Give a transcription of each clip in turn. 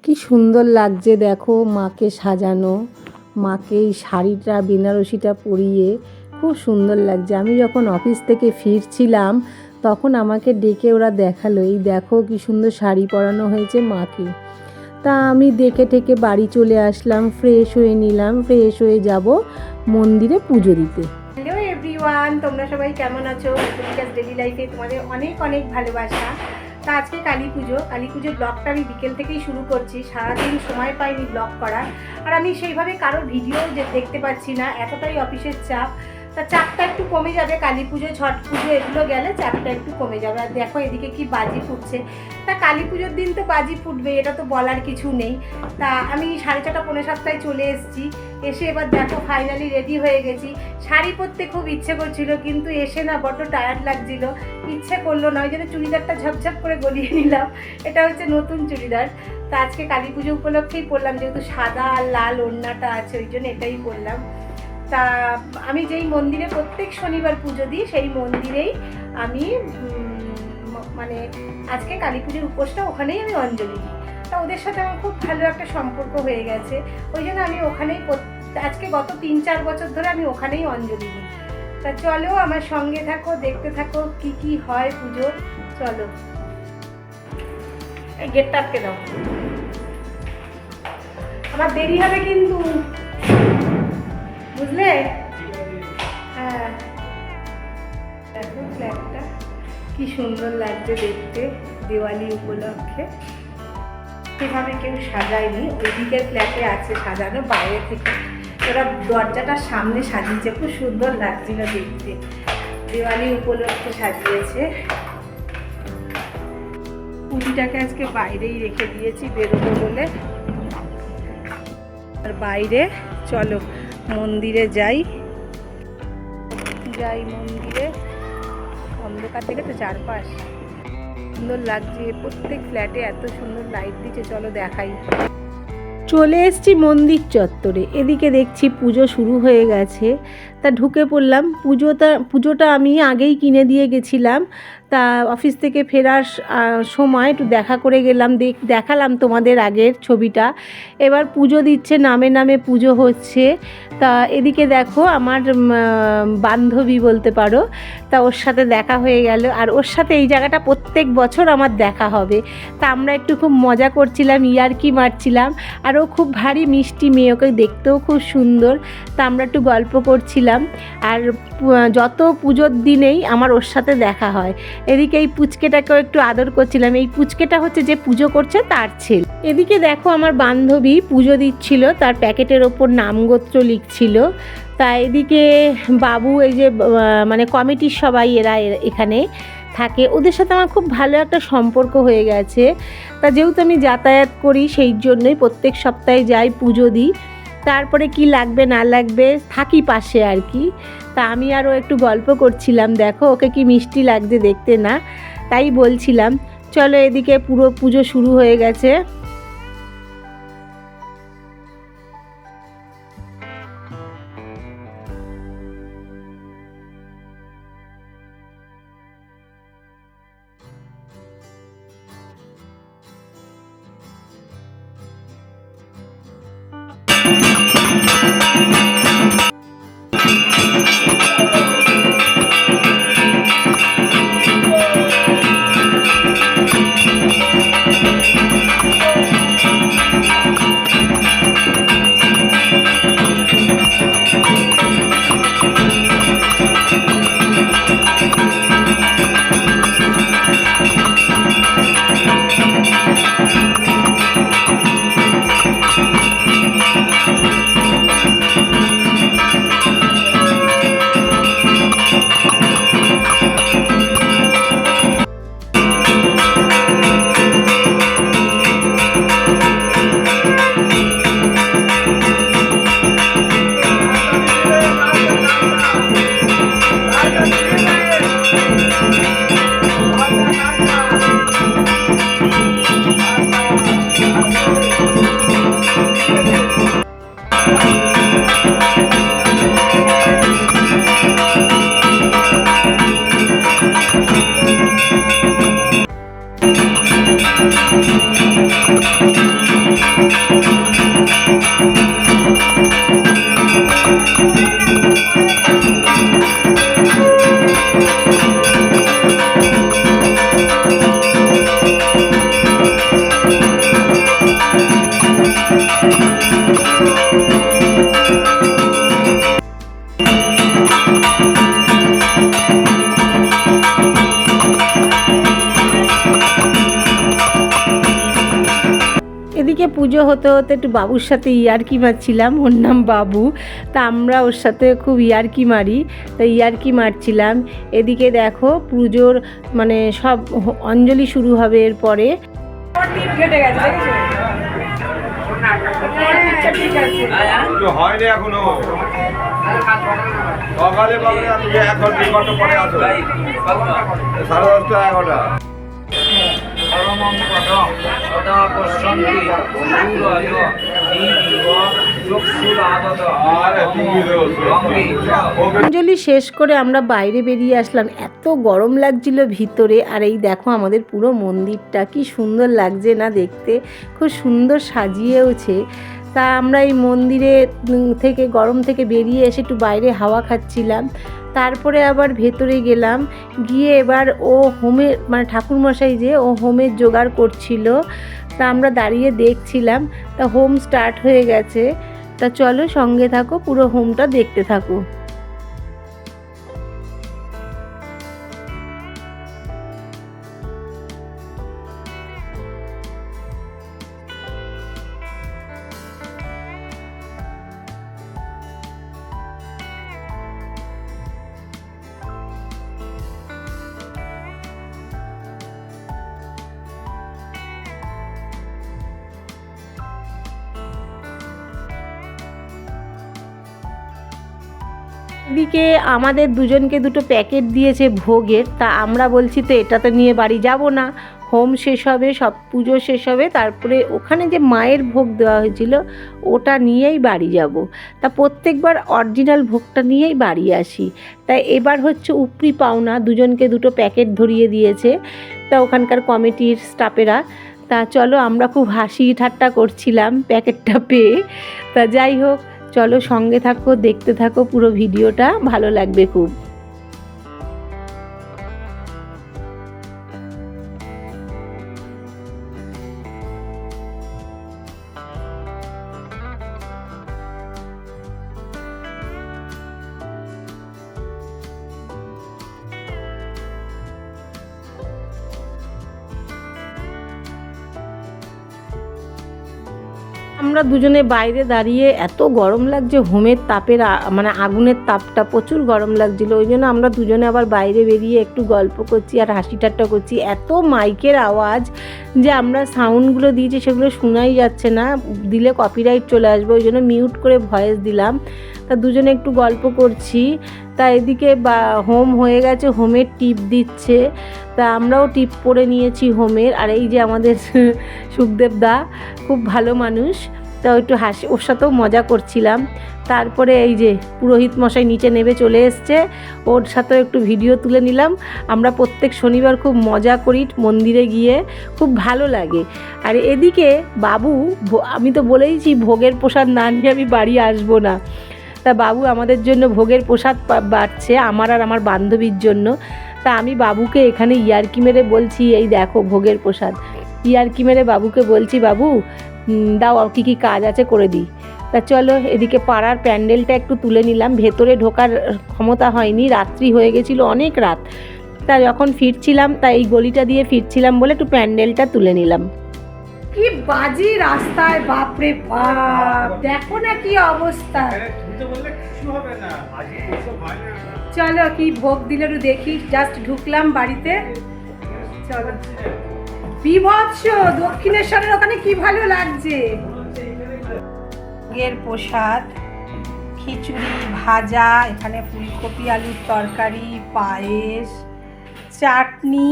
কি সুন্দর লাগছে দেখো মাকে সাজানো, মাকে এই শাড়িটা বেনারসিটা পরিয়ে খুব সুন্দর লাগছে। আমি যখন অফিস থেকে ফিরছিলাম তখন আমাকে ডেকে ওরা দেখালো, এই দেখো কি সুন্দর শাড়ি পরানো হয়েছে মাকে। তা আমি দেখে ঠেকে বাড়ি চলে আসলাম, ফ্রেশ হয়ে নিলাম, ফ্রেশ হয়ে যাব মন্দিরে পুজো দিতে। হ্যালো এভরিওয়ান, তোমরা সবাই কেমন আছো? ডেইলি লাইফে তোমাদের অনেক অনেক ভালোবাসা। তা আজকে কালী পুজোর ব্লগটা আমি বিকেল থেকেই শুরু করছি। সারাদিন সময় পাইনি ব্লগ করার, আর আমি সেইভাবে কারোর ভিডিও দেখতে পাচ্ছি না, এতটাই অফিসের চাপ। তা চাপটা একটু কমে যাবে, কালী পুজো ছট পুজো এগুলো গেলে চাপটা একটু কমে যাবে। আর দেখো এদিকে কি বাজি ফুটছে। তা কালী পুজোর দিন তো বাজি ফুটবে, এটা তো বলার কিছু নেই। তা আমি 6:30 পৌনে 7টায় চলে এসেছি। এসে এবার দেখো ফাইনালি রেডি হয়ে গেছি। শাড়ি পরতে খুব ইচ্ছে করছিল, কিন্তু এসে না বড্ড টায়ার্ড লাগছিল, ইচ্ছে করলো না। ওই জন্য চুড়িদারটা ঝপঝপ করে গলিয়ে নিলাম। এটা হচ্ছে নতুন চুড়িদার। তা আজকে কালী পুজো উপলক্ষেই পরলাম, যেহেতু সাদা আর লাল ওড়নাটা আছে ওই জন্য এটাই পরলাম। তা আমি যেই মন্দিরে প্রত্যেক শনিবার পুজো দিই সেই মন্দিরেই আমি মানে আজকে কালী পুজোর উপোসটা ওখানেই আমি অঞ্জলি দিই। তা ওদের সাথে আমার খুব ভালো একটা সম্পর্ক হয়ে গেছে, ওই জন্য আমি ওখানেই আজকে গত 3-4 বছর ধরে আমি ওখানেই অঞ্জলি দিই। তা চলো আমার সঙ্গে থাকো, দেখতে থাকো কি কি হয় পুজোর। চলো, এই গেটটা আটকে দাও, আমার দেরি হবে কিন্তু, বুঝলে? হ্যাঁ, দেখো ফ্ল্যাটটা কি সুন্দর লাগছে দেখতে দিওয়ালি উপলক্ষে। সেভাবে কেউ সাজায়নি, ওইদিকের ফ্ল্যাটে আছে সাজানো বাইরে থেকে, ওরা দরজাটার সামনে সাজিয়েছে, খুব সুন্দর লাগছিল দেখতে। দিওয়ালি উপলক্ষে সাজিয়েছে। পুঁতিটাকে আজকে বাইরেই রেখে দিয়েছি বেরোবো বলে। আর বাইরে চলো মন্দিরে যাই মন্দিরে। অন্ধকার থেকে তো চারপাশ সুন্দর লাগছে, প্রত্যেক ফ্ল্যাটে এত সুন্দর লাইট দিচ্ছে। চলো দেখাই। চলে এসেছি মন্দির চত্বরে, এদিকে দেখছি পুজো শুরু হয়ে গেছে। তা ঢুকে পড়লাম। পুজোটা আমি আগেই কিনে দিয়ে গেছিলাম। তা অফিস থেকে ফেরার সময় একটু দেখা করে গেলাম, দেখালাম তোমাদের আগের ছবিটা। এবার পুজো দিচ্ছে, নামে নামে পুজো হচ্ছে। তা এদিকে দেখো আমার বান্ধবী বলতে পারো, তা ওর সাথে দেখা হয়ে গেল। আর ওর সাথে এই জায়গাটা প্রত্যেক বছর আমার দেখা হবে। তা আমরা একটু খুব মজা করছিলাম, ইয়ার্কি মারছিলাম। আর ও খুব ভারী মিষ্টি মেয়ে, ওকে দেখতেও খুব সুন্দর। তা আমরা একটু গল্প করছিলাম। আর যত পুজোর দিনেই আমার ওর সাথে দেখা হয়। এদিকে এই পুচকেটাকেও একটু আদর করছিলাম। এই পুচকেটা হচ্ছে যে পুজো করছে তার ছেলে। এদিকে দেখো আমার বান্ধবী পুজো দিচ্ছিল, তার প্যাকেটের ওপর নামগোত্র লিখছিল। তা এদিকে বাবু, এই যে মানে কমিটির সবাই এরা এখানে থাকে, ওদের সাথে আমার খুব ভালো একটা সম্পর্ক হয়ে গেছে। তা যেহেতু আমি যাতায়াত করি সেই জন্যই প্রত্যেক সপ্তাহে যাই, পুজো দিই। তারপরে কি লাগবে না লাগবে থাকি পাশে আর কি। তা আমি আরও একটু গল্প করছিলাম, দেখো ওকে কি মিষ্টি লাগছে দেখতে না, তাই বলছিলাম। চলো এদিকে পুরো পুজো শুরু হয়ে গেছে। এদিকে পুজো হতে হতে একটু বাবুর সাথে ইয়ার্কি মারছিলাম, ওর নাম বাবু, তা আমরা ওর সাথে খুব ইয়ার্কি মারি, তা ইয়ার্কি মারছিলাম। এদিকে দেখো পুজোর মানে সব অঞ্জলি শুরু হবে এরপরে। অঞ্জলি শেষ করে আমরা বাইরে বেরিয়ে আসলাম, এত গরম লাগছিল ভিতরে। আর এই দেখো আমাদের পুরো মন্দিরটা কি সুন্দর লাগছে না দেখতে, খুব সুন্দর সাজিয়েওছে। তা আমরা এই মন্দিরে থেকে গরম থেকে বেরিয়ে এসে একটু বাইরে হাওয়া খাচ্ছিলাম, তারপরে আবার ভেতরে গেলাম। গিয়ে এবার ও হোমের মানে ঠাকুরমশাই যে ও হোমের জোগাড় করছিল, তা আমরা দাঁড়িয়ে দেখছিলাম। তা হোম স্টার্ট হয়ে গেছে, তা চলো সঙ্গে থাকো, পুরো হোমটা দেখতে থাকো। এদিকে আমাদের দুজনকে দুটো প্যাকেট দিয়েছে ভোগের, তা আমরা বলছি তো এটাতে নিয়ে বাড়ি যাব না, হোম শেষ হবে, সব পুজো শেষ হবে, তারপরে ওখানে যে মায়ের ভোগ দেওয়া হয়েছিল ওটা নিয়েই বাড়ি যাব। তা প্রত্যেকবার অরিজিনাল ভোগটা নিয়েই বাড়ি আসি। তাই এবার হচ্ছে উপরি পাওনা, দুজনকে দুটো প্যাকেট ধরিয়ে দিয়েছে তা ওখানকার কমিটির স্টাফেরা। তা চলো আমরা খুব হাসি ঠাট্টা করছিলাম প্যাকেটটা পেয়ে। তা যাই হোক, চলো সঙ্গে থাকো, দেখতে থাকো পুরো ভিডিওটা, ভালো লাগবে খুব। আমরা দুজনে বাইরে দাঁড়িয়ে, এত গরম লাগছে, হোমের তাপের মানে আগুনের তাপটা প্রচুর গরম লাগছিল, ওই জন্য আমরা দুজনে আবার বাইরে বেরিয়ে একটু গল্প করছি আর হাসি ঠাট্টা করছি। এত মাইকের আওয়াজ যে আমরা সাউন্ডগুলো দিয়েছি সেগুলো শোনাই যাচ্ছে না, দিলে কপিরাইট চলে আসবে, ওই জন্য মিউট করে ভয়েস দিলাম। তা দুজনে একটু গল্প করছি। তা এদিকে হোম হয়ে গেছে, হোমের টিপ দিচ্ছে, তা আমরাও টিপ পরে নিয়েছি হোমের। আর এই যে আমাদের সুখদেব দা খুব ভালো মানুষ, তা একটু হাসি ওর সাথেও মজা করছিলাম। তারপরে এই যে পুরোহিত মশাই নিচে নেমে চলে এসছে, ওর সাথেও একটু ভিডিও তুলে নিলাম। আমরা প্রত্যেক শনিবার খুব মজা করি মন্দিরে গিয়ে, খুব ভালো লাগে। আর এদিকে বাবু, আমি তো বলেইছি ভোগের প্রসাদ না নিয়ে আমি বাড়ি আসবো না, তা বাবু আমাদের জন্য ভোগের প্রসাদ বাড়ছে, আমার আর আমার বান্ধবীর জন্য। তা আমি বাবুকে এখানে ইয়ার্কি মেরে বলছি, এই দেখো ভোগের প্রসাদ, ইয়ার্কি মেরে বাবুকে বলছি, বাবু দাও কী কী কাজ আছে করে দিই। তা চলো এদিকে পাড়ার প্যান্ডেলটা একটু তুলে নিলাম, ভেতরে ঢোকার ক্ষমতা হয়নি, রাত্রি হয়ে গেছিলো, অনেক রাত। তা যখন ফিরছিলাম, তা এই গলিটা দিয়ে ফিরছিলাম বলে একটু প্যান্ডেলটা তুলে নিলাম। কি বাজি রাস্তায়, বাপরে বাপ, দেখো না কি অবস্থা। চলো কি ভোগ দিলে একটু দেখি, জাস্ট ঢুকলাম বাড়িতে। চলো, বিভৎস, দক্ষিণেশ্বরের ওখানে কি ভালো লাগছে। ভোগের প্রসাদ, খিচুড়ি, ভাজা, এখানে ফুলকপি আলুর তরকারি, পায়েস, চাটনি,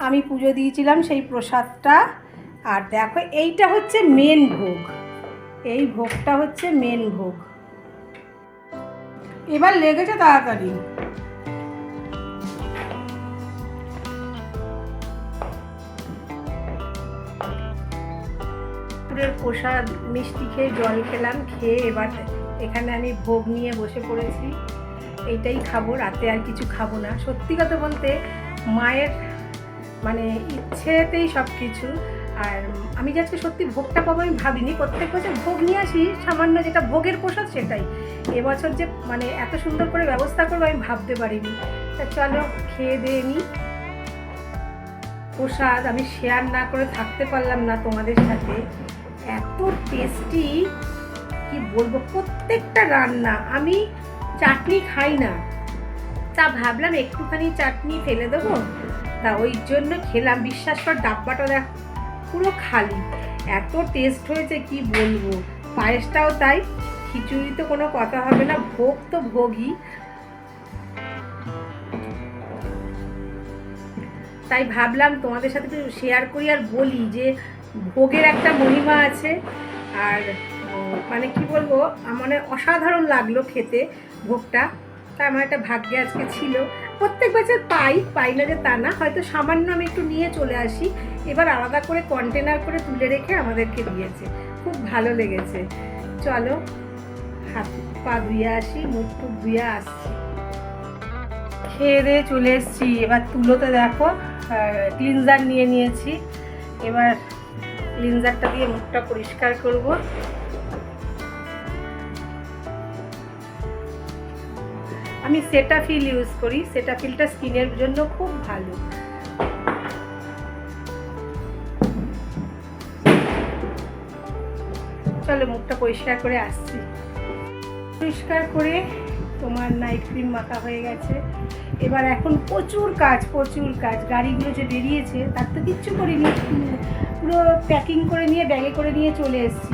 আমি পুজো দিয়েছিলাম সেই প্রসাদটা। আর দেখো এইটা হচ্ছে মেন ভোগ, এই ভোগটা হচ্ছে মেন ভোগ। এবার লেগেছে তাড়াতাড়ি। ঠাকুরের প্রসাদ মিষ্টি খেয়ে জল খেলাম, খেয়ে এবার এখানে আমি ভোগ নিয়ে বসে পড়েছি, এইটাই খাবো, রাতে আর কিছু খাবো না। সত্যি কথা বলতে মায়ের মানে ইচ্ছেতেই সব কিছু। আর আমি যে আজকে সত্যি ভোগটা পাবো আমি ভাবিনি, প্রত্যেক বছর ভোগ নিয়ে আসি সামান্য যেটা ভোগের প্রসাদ সেটাই, এবছর যে মানে এত সুন্দর করে ব্যবস্থা করবো আমি ভাবতে পারিনি। তা চলো খেয়ে দিয়ে নিই। প্রসাদ আমি শেয়ার না করে থাকতে পারলাম না তোমাদের সাথে। এত টেস্টি কি বলবো, প্রত্যেকটা রান্না। আমি চাটনি খাই না, তা ভাবলাম একটুখানি চাটনি ফেলে দেবো, তা ওই জন্য খেলাম। বিশ্বাস কর ডাব্বাটা দেখ পুরো খালি, এত টেস্ট হয়েছে কি বলবো। পায়েসটাও তাই, খিচুড়ি তো কোনো কথা হবে না, ভোগ তো ভোগই। তাই ভাবলাম তোমাদের সাথে একটু শেয়ার করি আর বলি যে ভোগের একটা মহিমা আছে। আর মানে কি বলবো, মানে অসাধারণ লাগলো খেতে ভোগটা। তাই আমার একটা ভাগ্যে আজকে ছিল। প্রত্যেক বছর পাই না যে তা না, হয়তো সামান্য আমি একটু নিয়ে চলে আসি, এবার আলাদা করে কন্টেনার করে তুলে রেখে আমাদেরকে দিয়েছে। খুব ভালো লেগেছে। চলো হাত পা ধুয়ে আসি, মুখ টুক ধুয়ে আসছি। খেয়ে দিয়ে চলে এসেছি, এবার তুলোতে দেখো ক্লিনজার নিয়ে নিয়েছি। এবার ক্লিনজারটা দিয়ে মুখটা পরিষ্কার করব। আমি সেটাফিল ইউজ করি, সেটাফিলটা স্কিনের জন্য খুব ভালো। চলো মুখটা পরিষ্কার করে আসছি। পরিষ্কার করে তোমার নাইট ক্রিম মাখা হয়ে গেছে। এবার এখন প্রচুর কাজ। গাড়িগুলো যে বেরিয়েছে তার তো কিচ্ছু করিনি, পুরো প্যাকিং করে নিয়ে ব্যাগে করে নিয়ে চলে এসেছি।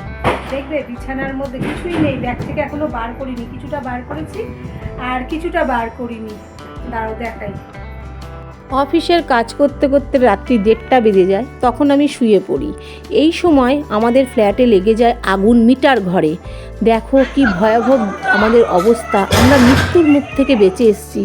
দেখবে বিছানার মধ্যে কিছুই নেই, ব্যাগ থেকে এখনো বার করিনি। কিছুটা বার করেছি আর কিছুটা বার করিনি, দাঁড়াও দেখাই। অফিসের কাজ করতে করতে রাত্রি 1:30টা বেজে যায়, তখন আমি শুয়ে পড়ি। এই সময় আমাদের ফ্ল্যাটে লেগে যায় আগুন মিটার ঘরে। দেখো কি ভয়াবহ আমাদের অবস্থা, আমরা মৃত্যুর মুখ থেকে বেঁচে এসেছি।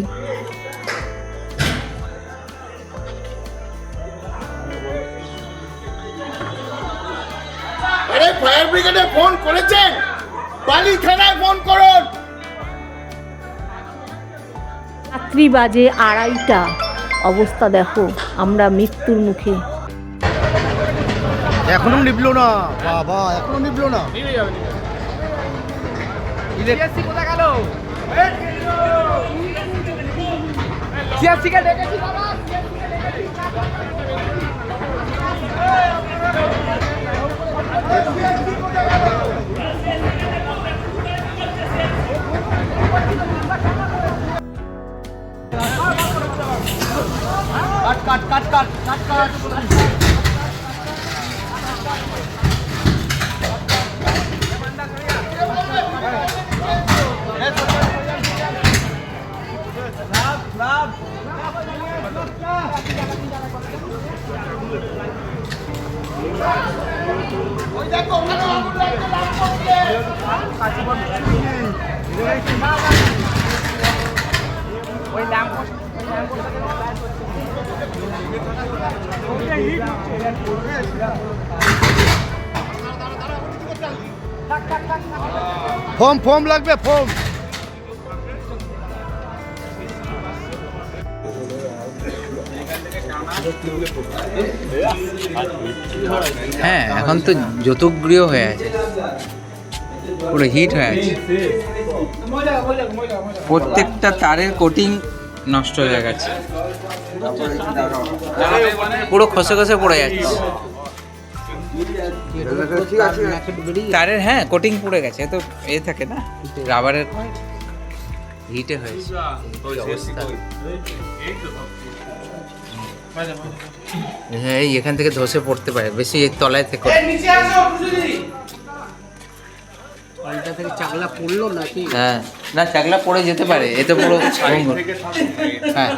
আরে ফায়ার ব্রিগেডে ফোন করেছেন? বালি থানায় ফোন করুন। রাত্রি বাজে 2:30টা, অবস্থা দেখো, আমরা মৃত্যুর মুখে। এখনো নিবলো না বাবা, এখনো নিবলো না। সিএসসি কোথায় গেল? সিএসসি কে ডেকেছি বাবা, কাট। ওই দেখো ওখানে আগুন লাগছে। ওই ল্যাম্প ফোম লাগবে, ফোম। হ্যাঁ, এখন তো যৌতুকগৃহ হয়ে আছে, পুরো হিট হয়ে আছে। প্রত্যেকটা তারের কোটিং নষ্ট হয়ে গেছে, পুরো খসে খসে পড়ে যাচ্ছে তারের। হ্যাঁ, কোটিং পড়ে গেছে, তো এ থাকে না রাবারের, হিটে হয়েছে হ্যাঁ। এখান থেকে ধসে পড়তে পারে, বেশি এই তলায় থেকে। চাকলা পড়লো নাকি? হ্যাঁ, না চাকলা পড়ে যেতে পারে, এতে পুরো হ্যাঁ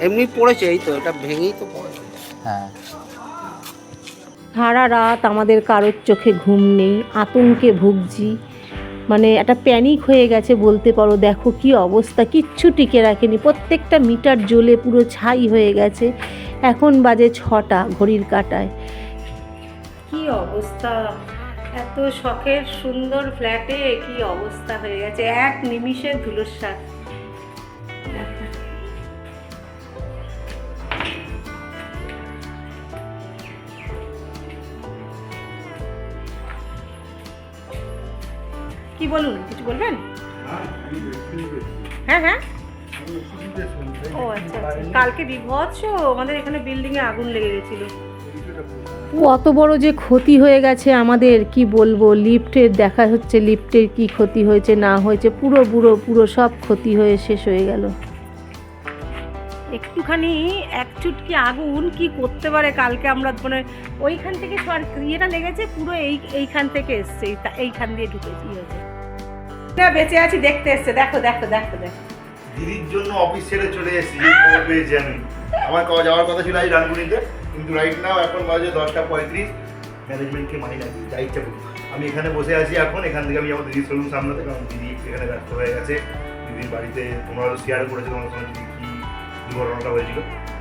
এমনি পড়েছে, এই তো এটা ভেঙেই তো পড়েছে। হ্যাঁ, সারা রাত আমাদের কারোর চোখে ঘুম নেই, আতঙ্কে ভুগছি, মানে একটা প্যানিক হয়ে গেছে বলতে পারো। দেখো কি অবস্থা, কিচ্ছু টিকে রাখেনি, প্রত্যেকটা মিটার জ্বলে পুরো ছাই হয়ে গেছে। এখন বাজে 6টা ঘড়ির কাঁটায়। কি অবস্থা, এত শখের সুন্দর ফ্ল্যাটে কি অবস্থা হয়ে গেছে, এক নিমিষে ধুলোস্যাৎ। কি বলুন, কিছু বলবেন? হ্যাঁ, ও আচ্ছা কালকে বিভৎস আমাদের এখানে বিল্ডিং এ আগুন লেগে গেছিল। কত বড় যে ক্ষতি হয়ে গেছে আমাদের কি বলবো, লিফটের দেখা হচ্ছে লিফটের কি ক্ষতি হয়েছে না হয়েছে, পুরো সব ক্ষতি হয়ে শেষ হয়ে গেল। একটুখানি এক চুটকি আগুন কি করতে পারে। কালকে আমরা মানে ওইখান থেকে ইয়েটা লেগেছে পুরো এইখান থেকে এসছে, এইখান দিয়ে ঢুকেছি হয়েছে। বেঁচে আছি দেখতে এসছে, দেখো দেখো দেখো দেখো। দিদির জন্য অফিস ছেড়ে চলে এসেছি, খবর পেয়েছি আমি। আমার যাওয়ার কথা ছিল আজ রানপুরিতে, কিন্তু রাইট নাও এখন বাজে 10:35। ম্যানেজমেন্টকে মানি না, যা ইচ্ছা করুক। আমি এখানে বসে আছি এখন, এখান থেকে আমি আমার দিদির শোরুম সামলাতে, কারণ দিদি এখানে ব্যস্ত হয়ে গেছে। দিদির বাড়িতে তোমরা শেয়ার করেছে তোমার সঙ্গে দিদি কি দুর্ঘটনাটা হয়েছিল,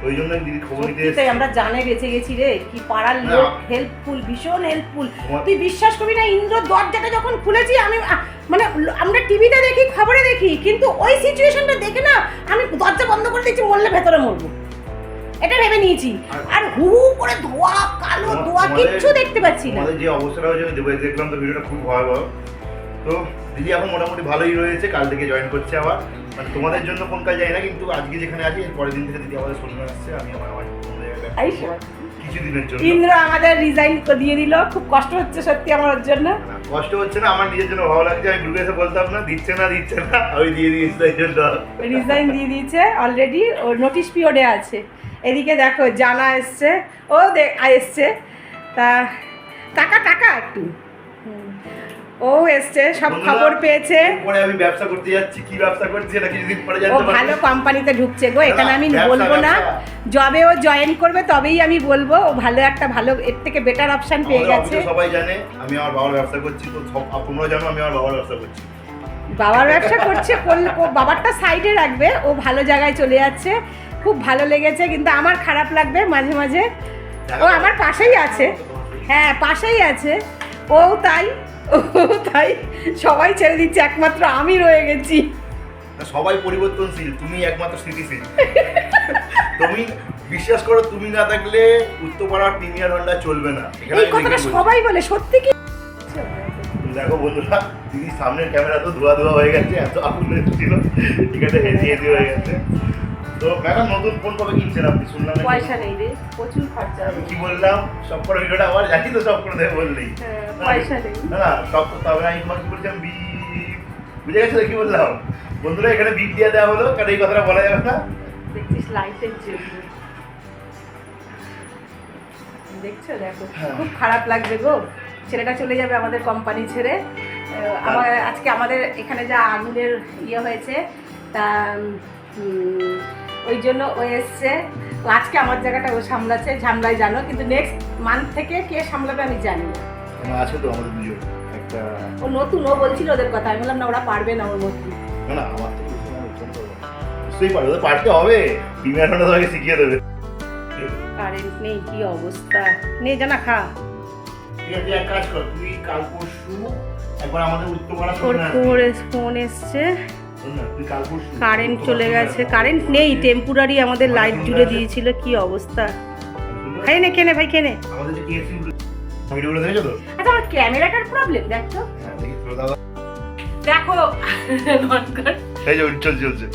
ওই জন্য দিদি খবর নিতে এসেছি। আমরা জানে বেঁচে গেছি রে, কি পাড়ার লোক হেল্পফুল, ভীষণ হেল্পফুল। তুই বিশ্বাস করবি না, ইন্দ্র দরজাটা যখন খুলেছি আমি মানে আমরা টিভিতে দেখি খবরে দেখি, কিন্তু ওই সিচুয়েশনটা দেখে না আমি দরজা বন্ধ করে দিয়েছি, মরলে ভেতরে মরবো এটা ভেবে নিয়েছি। আর হু হু করে ধোয়া, কালো ধোয়া, কিচ্ছু দেখতে পাচ্ছি না। আমাদের যে অবস্থাটা হয়েছে আমি দেখলাম তো, ভিডিওটা খুব ভয়াবহ। তো দিদি এখন মোটামুটি ভালোই রয়েছে, কাল থেকে জয়েন করছে আবার। মানে তোমাদের জন্য কোন কাজ যায় না, কিন্তু আজকে যেখানে আছি এর পরের দিন থেকে দিদি আমাদের শোরুমে আসছে। আমি আমার কিছুদিনের জন্য ইন্দ্র আমাদের রিজাইন দিয়ে দিল, খুব কষ্ট হচ্ছে সত্যি আমার জন্য। কষ্ট হচ্ছে না, আমার নিজের জন্য ভালো লাগছে। আমি গ্রুপে এসে বলতাম না দিচ্ছে না আমি দিয়ে দিয়েছি, তাই জন্য রিজাইন দিয়ে দিয়েছে অলরেডি, ওর নোটিশ পিরিয়ডে আছে। এদিকে দেখো জানা এসছে, ও এসছে তা টাকা একটু ও এসছে, সব খবর পেয়েছে। পরে আমি ব্যবসা করতে যাচ্ছি, কি ব্যবসা করছি এটা কিছুদিন পরে ও জানতে পারবো। ভালো কোম্পানিতে ঢুকছে গো, এখানে আমি বলবো না। জবে ও জয়েন করবে তবেই আমি বলবো ও ভালো একটা ভালো এর থেকে বেটার অপশন পেয়ে গেছে। সবাই জানে আমি আমার বাবার ব্যবসা করছি, তো তোমরা জানো আমি আমার বাবার ব্যবসা করছি। বাবার ব্যবসা করছে, বাবারটা সাইডে রাখবে, ও ভালো জায়গায় চলে যাচ্ছে, খুব ভালো লেগেছে। কিন্তু আমার খারাপ লাগবে মাঝে মাঝে, ও আমার পাশেই আছে, হ্যাঁ পাশেই আছে, ও তাই সবাই ছেড়ে দিচ্ছে, একমাত্র আমি রয়ে গেছি। সবাই পরিবর্তনশীল, তুমি একমাত্র স্থিতিশীল। তুমি বিশ্বাস করো, তুমি না থাকলে উত্তরপাড়ার প্রিমিয়ার হন্ডা চলবে না। এই কথাটা সবাই বলে, সত্যি কি? দেখো বন্ধুরা, দিদির সামনের ক্যামেরা তো ধোয়া হয়ে গেছে, এত আগুন ছিল, এখানে হেজি হয়ে গেছে। তো ম্যাডাম নতুন ফোন কবে কিনছেন আপনি? শুনলাম পয়সা নেই রে, প্রচুর খরচা। আমি কি বললাম সব করে ভিডিওটা আবার জানি তো, সব করে দেবে বললেই পয়সা নেই না, সব করতে হবে না। আমি তোমাকে কি বলছিলাম, বুঝে গেছো কি বললাম? বন্ধুরা এখানে বিট দিয়ে দেওয়া হলো, কারণ এই কথাটা বলা যাবে না। দেখছিস লাইটের জন্য, দেখছো দেখো খুব খারাপ লাগছে গো। ছেলেটা চলে যাবে আমাদের কোম্পানি ছেড়ে। আমার আজকে আমাদের এখানে যা আগুনের ইয়ে হয়েছে, তা ওই জন্য ও এসছে। আজকে আমার জায়গাটা ও সামলাচ্ছে, ঝামলাই জানো, কিন্তু নেক্সট মান্থ থেকে কে সামলাবে আমি জানি না। আছে তো আমাদের দুজন একটা, ও নতুন, ও বলছিল ওদের কথা, আমি বললাম না ওরা পারবে না, ওর নতুন। না আমার তো নিশ্চয়ই পারবে, ওদের পারতে হবে, প্রিমিয়ার হন্ডা তোমাকে শিখিয়ে দেবে। কারেন্ট নেই, কি অবস্থা, নেই জানা খা। ঠিক আছে, এক কাজ কর, তুই কাল পরশু একবার আমাদের উত্তরপাড়া ফোন এসছে, তুই কাল পরশু। কারেন্ট চলে গেছে, কারেন্ট নেই, টেম্পোরারি আমাদের লাইট জুড়ে দিয়েছিল, কি অবস্থা। ভাই নে কেনে, ভাই কেনে। আমাদের যে কেএফসি ভিডিওগুলো দেখেছো তো? আচ্ছা আমার ক্যামেরাটার প্রবলেম দেখ তো, হ্যাঁ দেখি তো দাদা, দেখো এই যে চলছে।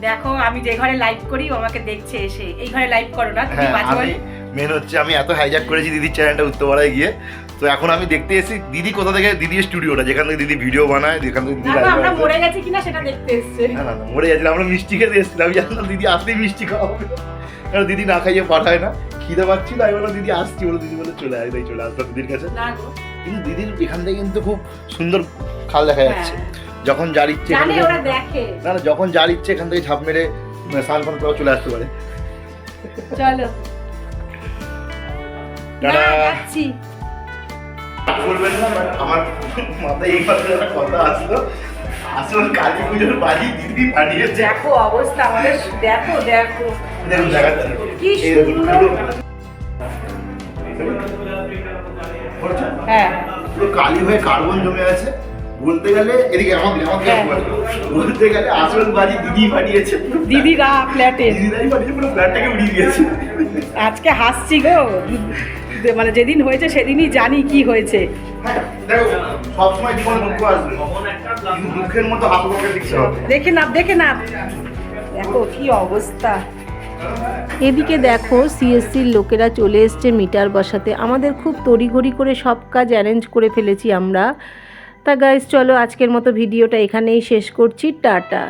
দেখো আমি যে ঘরে লাইভ করি ও আমাকে দেখছে এসে, এই ঘরে লাইভ করো না তুমি, হ্যাঁ বাজে আমি মেন হচ্ছে আমি এত হাইজ্যাক করেছি দিদির চ্যানেলটা উত্তরপাড়ায় গিয়ে। তো এখন আমি দেখতে এসেছি দিদি কোথা থেকে, দিদির স্টুডিওটা যেখান থেকে দিদি ভিডিও বানায়, যেখান থেকে দিদি লাইভ আমরা করে। মরে গেছি কিনা সেটা দেখতে এসেছে। না মরে যাচ্ছিলাম, আমরা মিষ্টি খেতে এসেছিলাম। আমি জানতাম দিদি আসলেই মিষ্টি খাওয়াবে, কারণ দিদি না খাইয়ে পাঠায় না। খিদে পাচ্ছিল, আমি বললাম দিদি আসছি, বলে দিদি বলে চলে আয়, তাই চলে আসলাম দিদির কাছে। না গো, কিন্তু দিদির এখান থেকে কিন্তু খুব সুন্দর খাল দেখা যাচ্ছে, যখন যার ইচ্ছে জানে ওরা দেখে। না যখন যার ইচ্ছে এখান থেকে ঝাঁপ মেরে স্নান ফান করে চলে আসতে পারে। চলো টাটা। যাচ্ছি। বলবেন না, আমার মাথায় এই কথা আসলো, আসল কালী পুজোর বাড়ি দিদি পাঠিয়েছে। দেখো অবস্থা আমাদের, দেখো দেখো দেখুন দেখাচ্ছি কি সুন্দর। হ্যাঁ পুরো কালি হয়ে কার্বন জমে আছে, বলতে গেলে এদিকে আমাদের বলতে গেলে আসল বাজি দিদি ফাটিয়েছে, দিদিরা ফ্ল্যাটে দিদিরাই ফাটিয়েছে, পুরো ফ্ল্যাটটাকে উড়িয়ে দিয়েছে। আজকে হাসছি গো, মানে যেদিন হয়েছে সেদিনই জানি কি হয়েছে। হ্যাঁ দেখো, সবসময় জীবনে দুঃখ আসবে, কিন্তু দুঃখের মতো হাসপাতালে দেখতে হবে। দেখে না দেখো কি অবস্থা। এদিকে দেখো সিএসসির লোকেরা চলে এসছে মিটার বসাতে। আমাদের খুব তড়িঘড়ি করে সব কাজ অ্যারেঞ্জ করে ফেলেছি আমরা। তা গাইস চলো আজকের মতো ভিডিওটা এখানেই শেষ করছি, টাটা।